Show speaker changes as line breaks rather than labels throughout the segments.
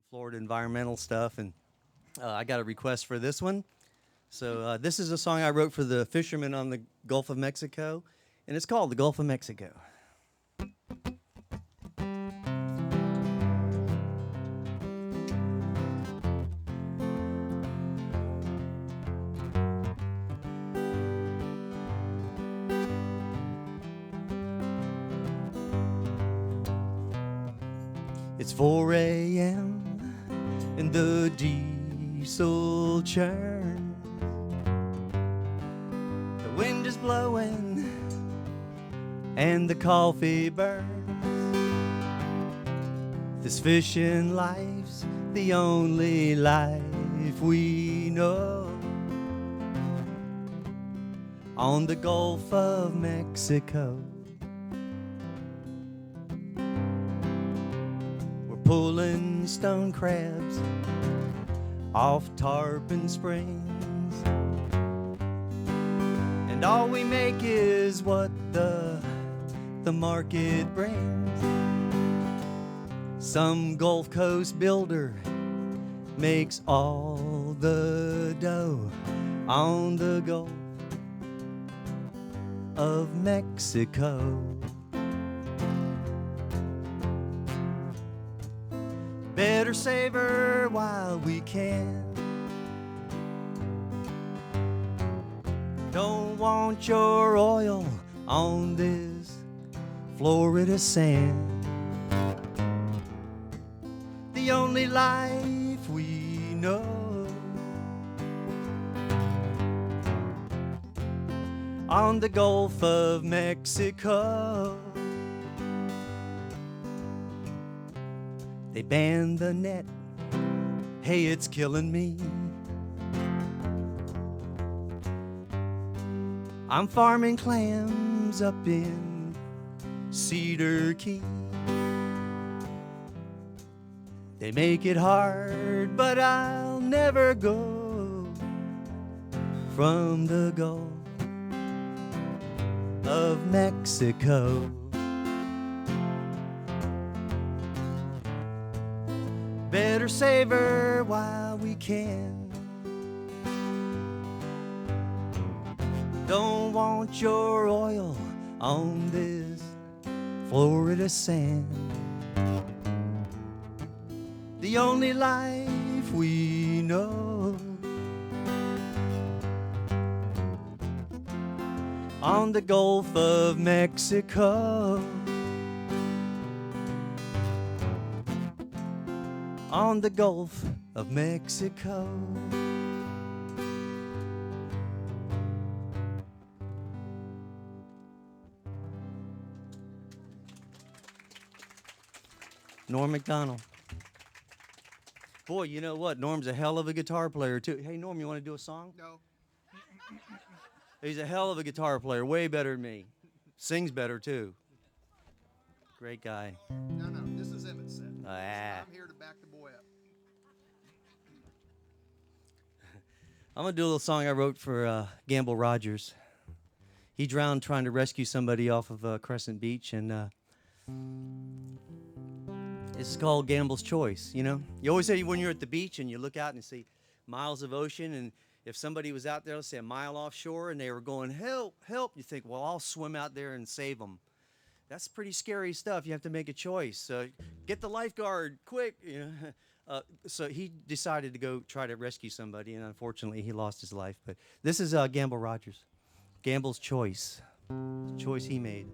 Florida environmental stuff, and I got a request for this one. So this is a song I wrote for the fishermen on the Gulf of Mexico, and it's called "The Gulf of Mexico." It's 4 a.m. and the diesel churns. The wind is blowing and the coffee burns. This fishing life's the only life we know. On the Gulf of Mexico, pulling stone crabs off Tarpon Springs, and all we make is what the market brings. Some Gulf Coast builder makes all the dough on the Gulf of Mexico. Better save her while we can. Don't want your oil on this Florida sand. The only life we know. On the Gulf of Mexico. They banned the net, hey, it's killing me. I'm farming clams up in Cedar Key. They make it hard, but I'll never go from the Gulf of Mexico. Better save her while we can. Don't want your oil on this Florida sand. The only life we know. On the Gulf of Mexico. On the Gulf of Mexico. Norm McDonald. Boy, you know what? Norm's a hell of a guitar player, too. Hey, Norm, you want to do a song?
No.
He's a hell of a guitar player, way better than me. Sings better, too. Great guy.
No, this is Emmett's set.
Ah.
I'm here to back the boy up.
I'm going to do a little song I wrote for Gamble Rogers. He drowned trying to rescue somebody off of Crescent Beach, and it's called Gamble's Choice, you know? You always say when you're at the beach and you look out and see miles of ocean, and if somebody was out there, let's say a mile offshore, and they were going, help, help, you think, well, I'll swim out there and save them. That's pretty scary stuff. You have to make a choice. Get the lifeguard, quick, you know? So he decided to go try to rescue somebody, and unfortunately he lost his life. But this is Gamble Rogers. Gamble's Choice. The choice he made.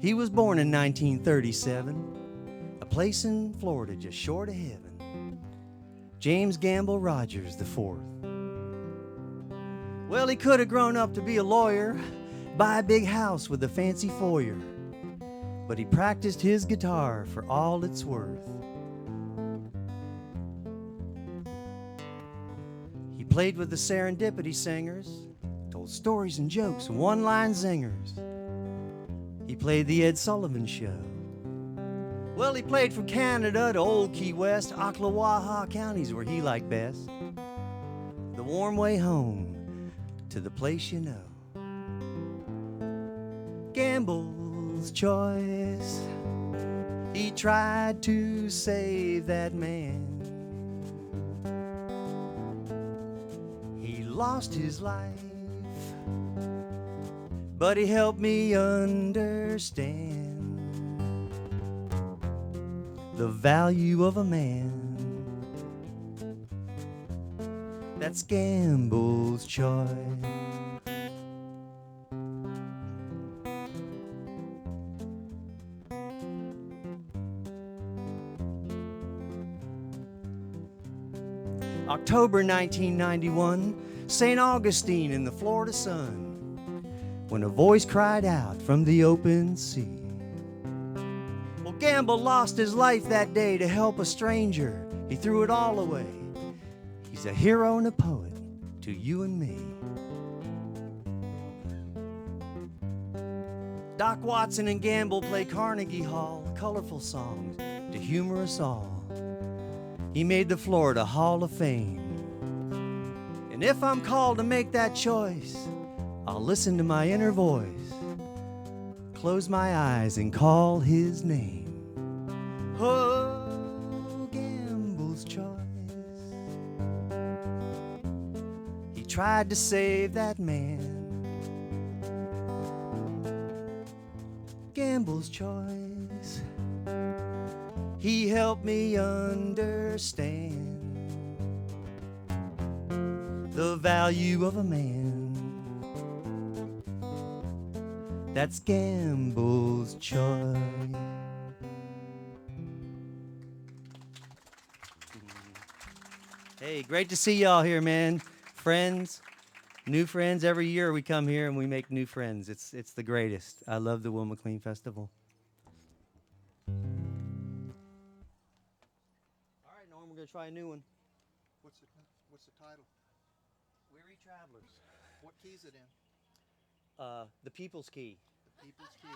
He was born in 1937, a place in Florida just short of heaven. James Gamble Rogers IV. Well, he could have grown up to be a lawyer, buy a big house with a fancy foyer, but he practiced his guitar for all it's worth. He played with the Serendipity Singers, told stories and jokes and one-line zingers. He played the Ed Sullivan Show, Well, he played from Canada to Old Key West, Ocklawaha counties where he liked best. The warm way home to the place you know. Gamble's choice. He tried to save that man. He lost his life, but he helped me understand the value of a man. That's Gamble's choice. October 1991, St. Augustine in the Florida sun, when a voice cried out from the open sea. Well, Gamble lost his life that day to help a stranger. He threw it all away. He's a hero and a poet to you and me. Doc Watson and Gamble play Carnegie Hall, colorful songs to humor us all. He made the Florida Hall of Fame. And if I'm called to make that choice, I'll listen to my inner voice, close my eyes and call his name. Oh, Gamble's choice. He tried to save that man. Gamble's choice. He helped me understand the value of a man. That's Gamble's choice. Hey, great to see y'all here, man. Friends, new friends. Every year we come here and we make new friends. It's the greatest. I love the Will McLean Festival. All right, Norm, we're going to try a new one.
What's the title?
Weary Travelers.
What key is it in?
The People's Key.
The People's Key.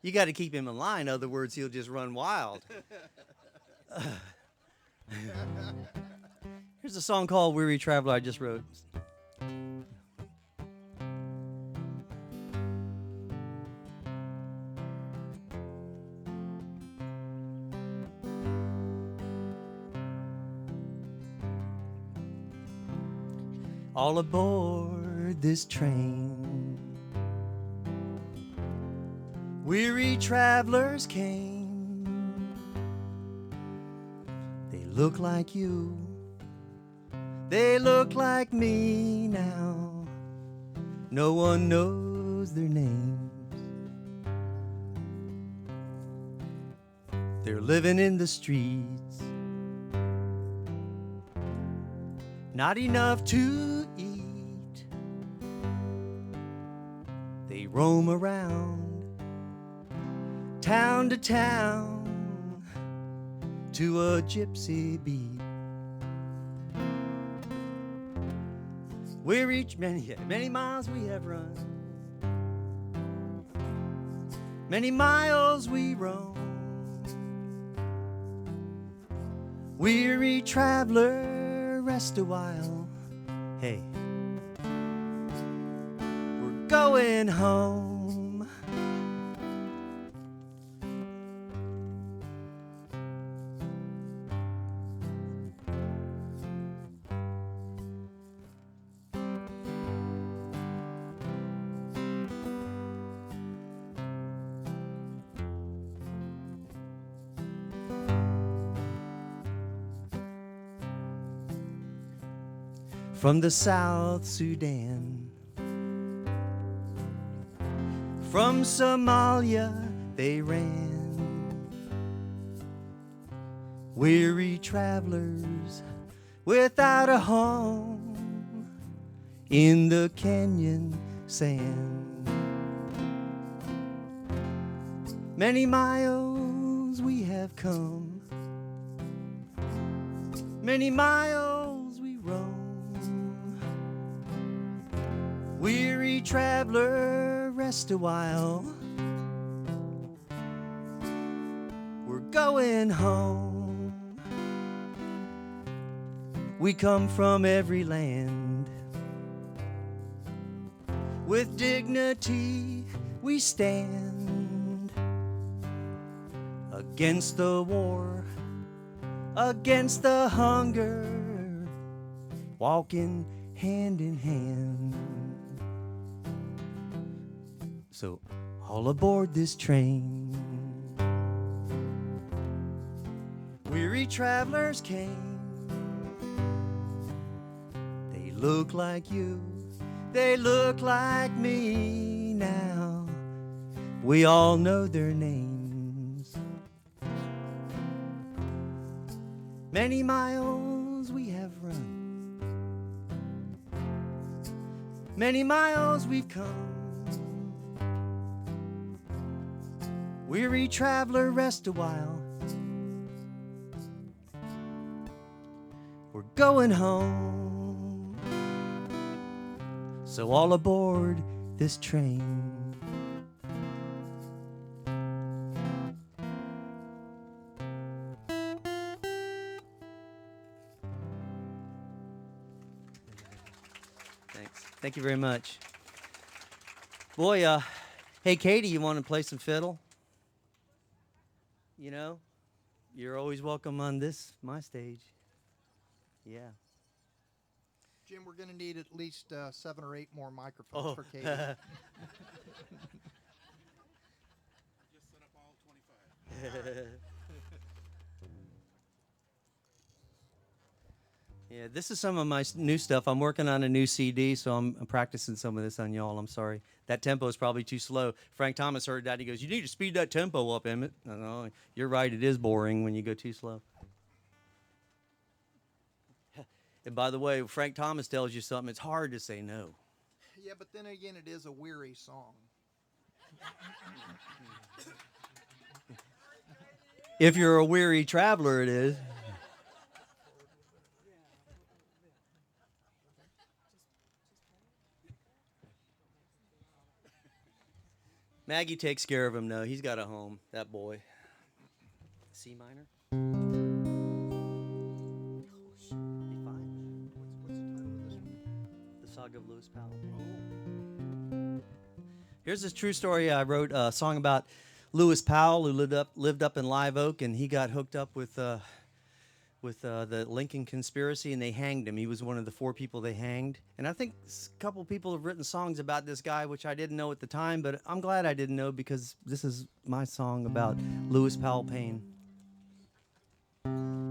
You got to keep him in line, other words, he'll just run wild. Here's a song called Weary Traveler I just wrote. All aboard this train, weary travelers came. They look like you, they look like me now. No one knows their names. They're living in the streets, not enough to eat. They roam around town to town to a gypsy beat. We reach many miles we have run, many miles we roam. Weary traveler, rest a while. Hey, we're going home. From the South Sudan, from Somalia they ran. Weary travelers without a home in the canyon sand. Many miles we have come, many miles we roam. Weary traveler, rest a while. We're going home. We come from every land. With dignity we stand against the war, against the hunger, walking hand in hand. So all aboard this train. Weary travelers came. They look like you, they look like me now. We all know their names. Many miles we have run, many miles we've come. Weary traveler, rest a while. We're going home. So all aboard this train. Thanks. Thank you very much. Boy, hey, Katie, you want to play some fiddle? You know, you're always welcome on my stage. Yeah.
Jim, we're going to need at least 7 or 8 more microphones for Katie.
Just set up all 25.
Yeah, this is some of my new stuff. I'm working on a new CD, so I'm practicing some of this on y'all. I'm sorry. That tempo is probably too slow. Frank Thomas heard that. He goes, "You need to speed that tempo up, Emmett." I know, you're right. It is boring when you go too slow. And by the way, Frank Thomas tells you something. It's hard to say no.
Yeah, but then again, it is a weary song.
If you're a weary traveler, it is. Maggie takes care of him, though. He's got a home, that boy. C minor? Be fine.
What's the title of this one?
The Saga of Lewis Powell. Here's this true story. I wrote a song about Lewis Powell, who lived up in Live Oak, and he got hooked up with the Lincoln conspiracy, and they hanged him. He was one of the 4 people they hanged. And I think a couple people have written songs about this guy, which I didn't know at the time, but I'm glad I didn't know, because this is my song about Lewis Powell Payne.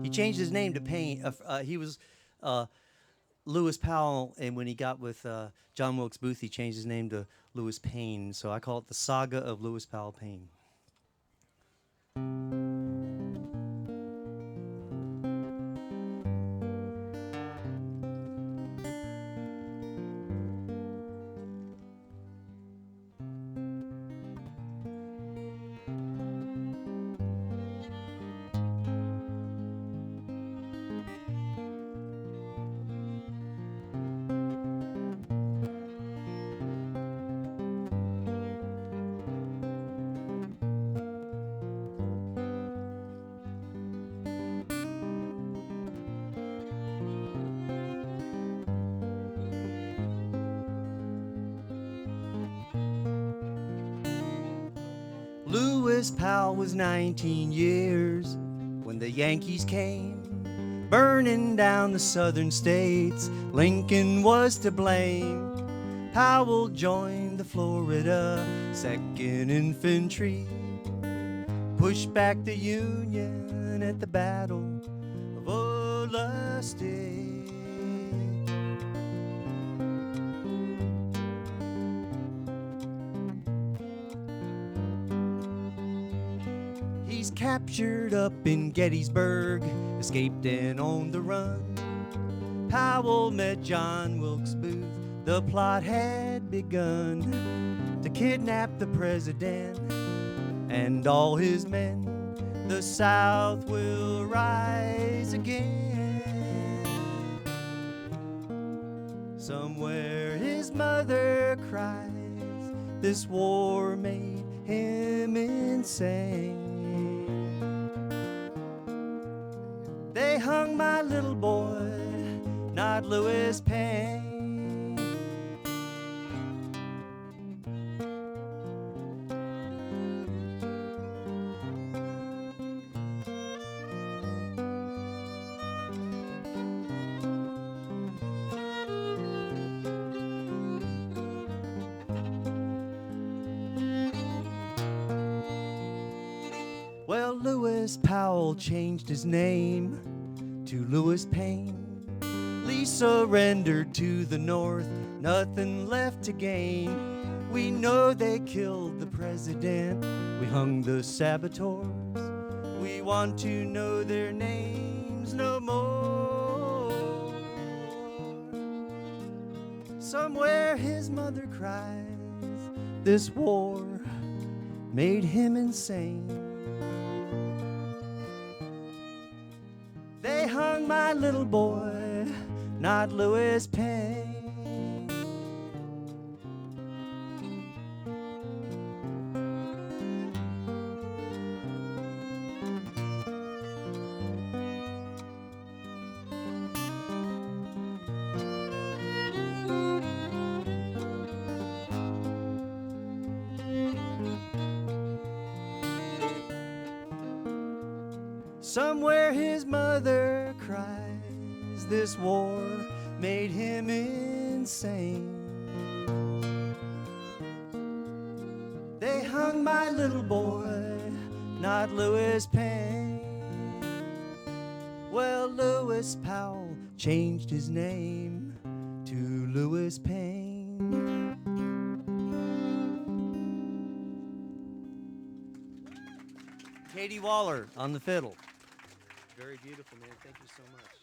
He changed his name to Payne. He was Lewis Powell, and when he got with John Wilkes Booth, he changed his name to Lewis Payne. So I call it the Saga of Lewis Powell Payne. Lewis Powell was 19 years when the Yankees came, burning down the southern states. Lincoln was to blame. Powell joined the Florida 2nd Infantry, pushed back the Union at the Battle of Olustee. He's captured up in Gettysburg, escaped and on the run. Powell met John Wilkes Booth. The plot had begun to kidnap the president and all his men. The South will rise again. So Somewhere his mother cries, this war made him insane. They hung my little boy, not Louis Payne. Well, Lewis Powell changed his name to Louis Payne. Lee surrendered to the North, nothing left to gain. We know they killed the president, we hung the saboteurs. We want to know their names no more. Somewhere his mother cries, this war made him insane. They hung my little boy, not Louis Payne. Somewhere his mother cries, this war made him insane. They hung my little boy, not Louis Payne. Well, Lewis Powell changed his name to Louis Payne. Katie Waller on the fiddle. Very beautiful, man. Thank you so much.